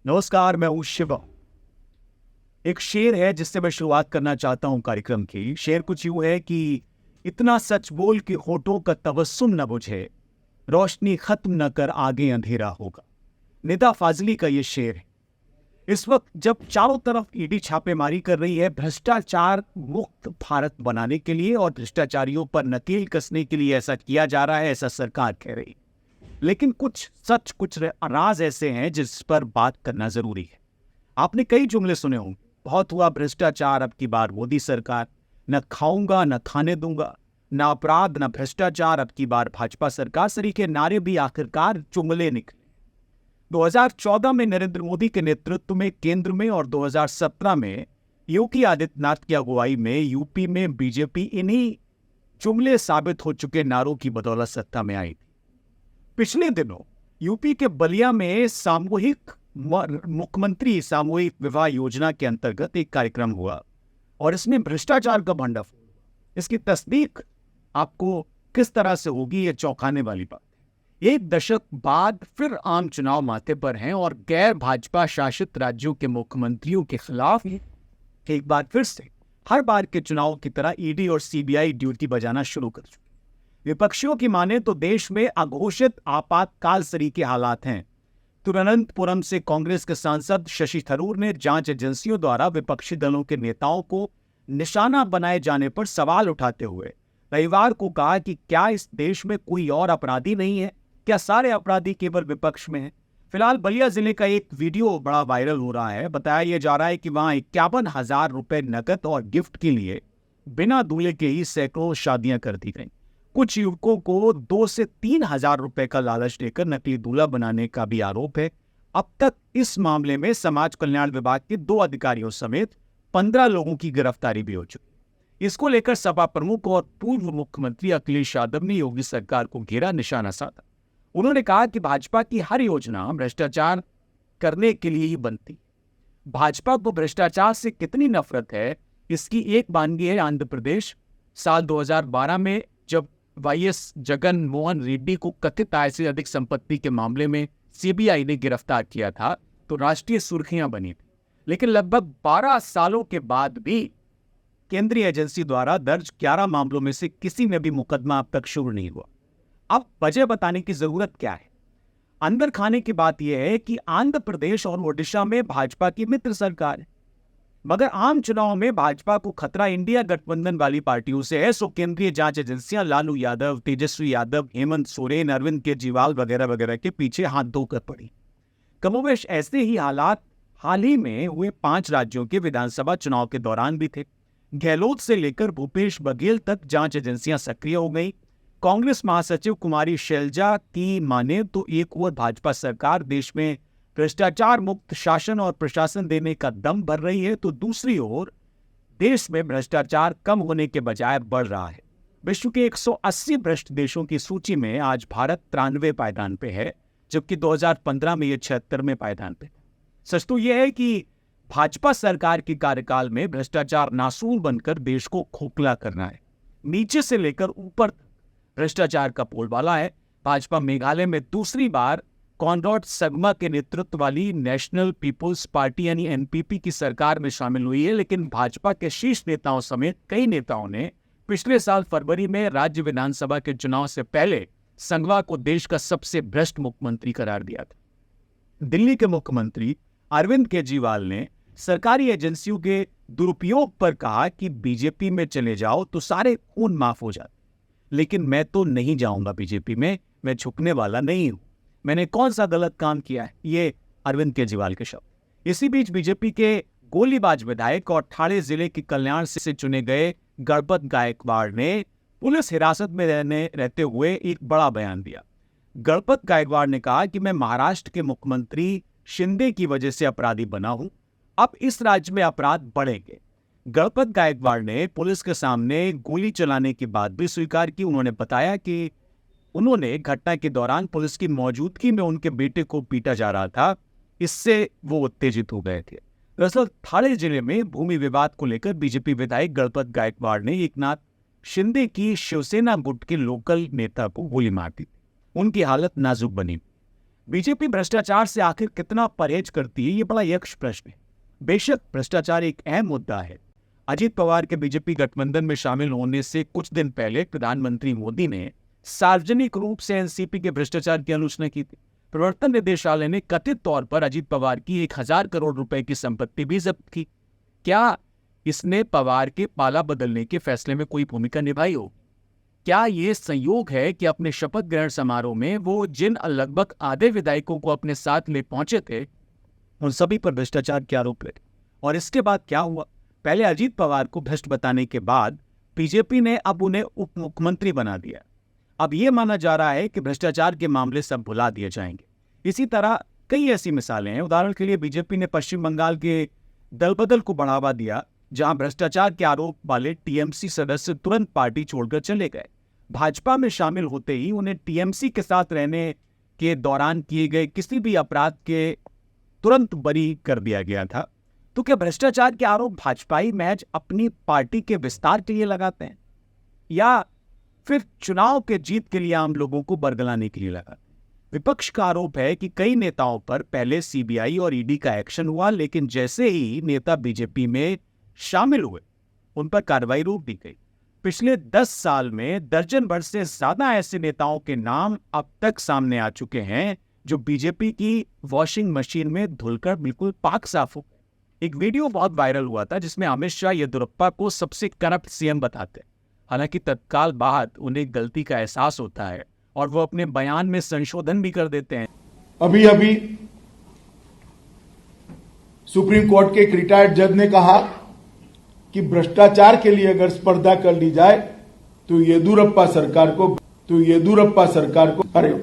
नमस्कार, मैं हूँ शिवा। एक शेर है जिससे मैं शुरुआत करना चाहता हूँ कार्यक्रम की। शेर कुछ यूं है कि इतना सच बोल कि होठों का तबस्सुम न बुझे, रोशनी खत्म न कर आगे अंधेरा होगा। निदा फाजली का ये शेर है। इस वक्त जब चारों तरफ ईडी छापेमारी कर रही है भ्रष्टाचार मुक्त भारत बनाने के लिए और भ्रष्टाचारियों पर नकेल कसने के लिए, ऐसा किया जा रहा है, ऐसा सरकार कह रही है। लेकिन कुछ सच, कुछ राज ऐसे हैं जिस पर बात करना जरूरी है। आपने कई जुमले सुने होंगे, बहुत हुआ भ्रष्टाचार, अब की बार मोदी सरकार, न खाऊंगा न खाने दूंगा, न अपराध न भ्रष्टाचार, अब की बार भाजपा सरकार। सरीखे नारे भी आखिरकार जुमले निकले। 2014 में नरेंद्र मोदी के नेतृत्व में केंद्र में और 2017 में योगी आदित्यनाथ की अगुवाई में यूपी में बीजेपी इन्हीं जुमले साबित हो चुके नारों की बदौलत सत्ता में आई थी। पिछले दिनों यूपी के बलिया में मुख्यमंत्री सामूहिक विवाह योजना के अंतर्गत एक कार्यक्रम हुआ और इसमें भ्रष्टाचार का भंडाफोड़। इसकी तस्दीक आपको किस तरह से होगी, ये चौंकाने वाली बात है। एक दशक बाद फिर आम चुनाव माथे पर हैं और गैर भाजपा शासित राज्यों के मुख्यमंत्रियों के खिलाफ एक बार फिर से हर बार के चुनाव की तरह ईडी और सीबीआई ड्यूटी बजाना शुरू कर चुकी। विपक्षियों की माने तो देश में अघोषित आपातकाल सरीखे हालात हैं। तिरुवनंतपुरम से कांग्रेस के सांसद शशि थरूर ने जांच एजेंसियों द्वारा विपक्षी दलों के नेताओं को निशाना बनाए जाने पर सवाल उठाते हुए रविवार को कहा कि क्या इस देश में कोई और अपराधी नहीं है? क्या सारे अपराधी केवल विपक्ष में हैं? फिलहाल बलिया जिले का एक वीडियो बड़ा वायरल हो रहा है। बताया यह जा रहा है कि वहां 51,000 रुपए नकद और गिफ्ट के लिए बिना दूल्हे के ही सैकड़ों शादियां कर दी गई। कुछ युवकों को 2 से 3 हजार रुपए का लालच देकर नकली दूल्हा बनाने का भी आरोप है। अब तक इस मामले में समाज कल्याण विभाग के 2 अधिकारियों समेत 15 लोगों की गिरफ्तारी भी हो चुकी। इसको लेकर सपा प्रमुख और पूर्व मुख्यमंत्री अखिलेश यादव ने योगी सरकार को घेरा, निशाना साधा। उन्होंने कहा कि भाजपा की हर योजना भ्रष्टाचार करने के लिए ही बनती। भाजपा को भ्रष्टाचार से कितनी नफरत है, इसकी एक वानगी है आंध्र प्रदेश। साल 2012 में जब वाईएस जगन मोहन रेड्डी को कथित आय से अधिक संपत्ति के मामले में सीबीआई ने गिरफ्तार किया था तो राष्ट्रीय सुर्खियां बनी थी। लेकिन लगभग 12 सालों के बाद भी केंद्रीय एजेंसी द्वारा दर्ज 11 मामलों में से किसी में भी मुकदमा अब तक शुरू नहीं हुआ। अब वजह बताने की जरूरत क्या है? अंदर खाने की बात यह है कि आंध्र प्रदेश और ओडिशा में भाजपा की मित्र सरकार है, मगर आम चुनाव में भाजपा को खतरा इंडिया गठबंधन वाली पार्टियों से है। सो केंद्रीय जांच एजेंसियां लालू यादव, तेजस्वी यादव, हेमंत सोरेन, अरविंद केजरीवाल वगैरह वगैरह के पीछे हाथ धोकर पड़ी। कमोवेश ऐसे ही हालात हाल ही में हुए 5 राज्यों के विधानसभा चुनाव के दौरान भी थे। गहलोत से लेकर भूपेश बघेल तक जांच एजेंसियां सक्रिय हो गई। कांग्रेस महासचिव कुमारी शैलजा की माने तो एक ओर भाजपा सरकार देश में भ्रष्टाचार मुक्त शासन और प्रशासन देने का दम भर रही है, तो दूसरी ओर देश में भ्रष्टाचार कम होने के बजाय बढ़ रहा है। विश्व के 180 भ्रष्ट देशों की सूची में आज भारत 93वें पायदान पे है, जबकि 2015 में यह 76वें पायदान पे। सच तो यह है कि भाजपा सरकार के कार्यकाल में भ्रष्टाचार नासूर बनकर देश को खोखला करना है। नीचे से लेकर ऊपर भ्रष्टाचार का बोलबाला है। भाजपा मेघालय में दूसरी बार कॉनराड संगमा के नेतृत्व वाली नेशनल पीपुल्स पार्टी यानी एनपीपी की सरकार में शामिल हुई है, लेकिन भाजपा के शीर्ष नेताओं समेत कई नेताओं ने पिछले साल फरवरी में राज्य विधानसभा के चुनाव से पहले संगमा को देश का सबसे भ्रष्ट मुख्यमंत्री करार दिया था। दिल्ली के मुख्यमंत्री अरविंद केजरीवाल ने सरकारी एजेंसियों के दुरुपयोग पर कहा कि बीजेपी में चले जाओ तो सारे खून माफ हो जाते, लेकिन मैं तो नहीं जाऊंगा बीजेपी में, मैं झुकने वाला नहीं हूं। मैंने कौन सा गलत काम किया है, ये अरविंद केजरीवाल के शब्द। इसी बीच बीजेपी के गोलीबाज विधायक और ठाणे जिले के कल्याण से चुने गए गणपत गायकवाड़ ने पुलिस हिरासत में रहते हुए एक बड़ा बयान दिया। गणपत गायकवाड़ ने कहा कि मैं महाराष्ट्र के मुख्यमंत्री शिंदे की वजह से अपराधी बना हूं, अब इस राज्य में अपराध बढ़ेंगे। गणपत गायकवाड़ ने पुलिस के सामने गोली चलाने की बात भी स्वीकार की। उन्होंने बताया कि उन्होंने घटना के दौरान पुलिस की मौजूदगी में उनके बेटे को पीटा जा रहा था, इससे वो उत्तेजित हो गए थे। दरअसल ठाणे जिले में भूमि विवाद को लेकर बीजेपी विधायक गणपत गायकवाड़ ने एकनाथ शिंदे की शिवसेना गुट के लोकल नेता को गोली मार दी। उनकी हालत नाजुक बनी। बीजेपी भ्रष्टाचार से आखिर कितना परहेज करती है, ये बड़ा यक्ष प्रश्न है। बेशक भ्रष्टाचार एक अहम मुद्दा है। अजीत पवार के बीजेपी गठबंधन में शामिल होने से कुछ दिन पहले प्रधानमंत्री मोदी ने सार्वजनिक रूप से एनसीपी के भ्रष्टाचार की आलोचना की थी। प्रवर्तन निदेशालय ने कथित तौर पर अजीत पवार की 1000 करोड़ रुपए की संपत्ति भी जब्त की। क्या इसने पवार के पाला बदलने के फैसले में कोई भूमिका निभाई हो? क्या ये संयोग है कि अपने शपथ ग्रहण समारोह में वो जिन लगभग आधे विधायकों को अपने साथ ले पहुंचे थे, उन सभी पर भ्रष्टाचार के आरोप लगे? और इसके बाद क्या हुआ? पहले अजीत पवार को भ्रष्ट बताने के बाद बीजेपी ने अब उन्हें उप मुख्यमंत्री बना दिया। अब यह माना जा रहा है कि भ्रष्टाचार के मामले सब भुला दिए जाएंगे। इसी तरह कई ऐसी मिसालें हैं। उदाहरण के लिए बीजेपी ने पश्चिम बंगाल के दल बदल को बढ़ावा दिया, जहां भ्रष्टाचार के आरोप वाले टीएमसी सदस्य तुरंत पार्टी छोड़कर चले गए। भाजपा में शामिल होते ही उन्हें टीएमसी के साथ रहने के दौरान किए गए किसी भी अपराध के तुरंत बरी कर दिया गया था। तो क्या भ्रष्टाचार के आरोप भाजपाई महज अपनी पार्टी के विस्तार के लिए लगाते हैं, या फिर चुनाव के जीत के लिए आम लोगों को बरगलाने के लिए लगाते हैं? विपक्ष का आरोप है कि कई नेताओं पर पहले सीबीआई और ईडी का एक्शन हुआ, लेकिन जैसे ही नेता बीजेपी में शामिल हुए उन पर कार्रवाई रोक दी गई। पिछले 10 साल में दर्जन भर से ज्यादा ऐसे नेताओं के नाम अब तक सामने आ चुके हैं जो बीजेपी की वॉशिंग मशीन में धुलकर बिल्कुल पाक साफ हो। एक वीडियो बहुत वायरल हुआ था जिसमें अमित शाह येदियुरप्पा को सबसे करप्ट सीएम बताते हैं। हालांकि तत्काल बाद उन्हें गलती का एहसास होता है और वो अपने बयान में संशोधन भी कर देते हैं। अभी अभी सुप्रीम कोर्ट के एक रिटायर्ड जज ने कहा कि भ्रष्टाचार के लिए अगर स्पर्धा कर ली जाए तो येदियुरप्पा सरकार को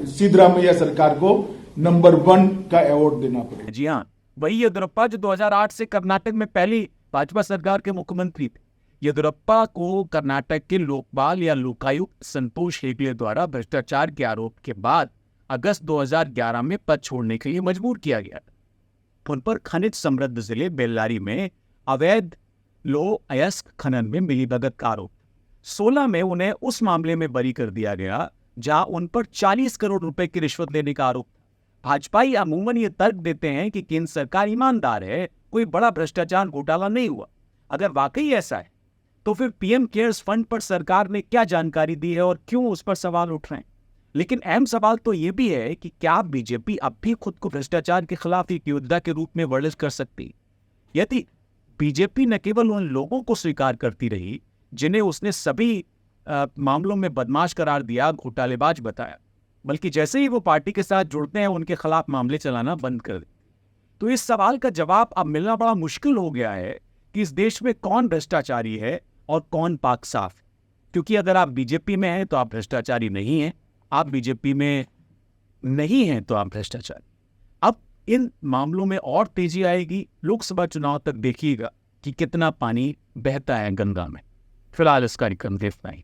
सिद्धरामैया सरकार को नंबर 1 का अवार्ड देना पड़ेगा। जी हाँ, वही येदियुरप्पा जो 2008 से कर्नाटक में पहली भाजपा सरकार के मुख्यमंत्री थे। येदियुरप्पा को कर्नाटक के लोकपाल या लोकायुक्त संतोष हेगड़े द्वारा भ्रष्टाचार के आरोप के बाद अगस्त 2011 में पद छोड़ने के लिए मजबूर किया गया। उन पर खनिज समृद्ध जिले बेल्लारी में अवैध लोह अयस्क खनन में मिलीभगत का आरोप। 16 में उन्हें उस मामले में बरी कर दिया गया जहां उन पर 40 करोड़ रुपए की रिश्वत लेने का आरोप। भाजपाई अमूमन ये तर्क देते हैं कि केंद्र सरकार ईमानदार है, कोई बड़ा भ्रष्टाचार घोटाला नहीं हुआ। अगर वाकई ऐसा है तो फिर पीएम केयर्स फंड पर सरकार ने क्या जानकारी दी है और क्यों उस पर सवाल उठ रहे हैं? लेकिन अहम सवाल तो यह भी है कि क्या बीजेपी अब भी खुद को भ्रष्टाचार के खिलाफ एक योद्धा के रूप में वर्णित कर सकती? यदि बीजेपी न केवल उन लोगों को स्वीकार करती रही जिन्हें उसने सभी मामलों में बदमाश करार दिया, घोटालेबाज बताया, बल्कि जैसे ही वो पार्टी के साथ जुड़ते हैं उनके खिलाफ मामले चलाना बंद कर देते, तो इस सवाल का जवाब अब मिलना बड़ा मुश्किल हो गया है कि इस देश में कौन भ्रष्टाचारी है और कौन पाक साफ। क्योंकि अगर आप बीजेपी में हैं तो आप भ्रष्टाचारी नहीं हैं, आप बीजेपी में नहीं हैं तो आप भ्रष्टाचारी। अब इन मामलों में और तेजी आएगी। लोकसभा चुनाव तक देखिएगा कि कितना पानी बहता है गंगा में। फिलहाल इस कार्यक्रम देखना ही।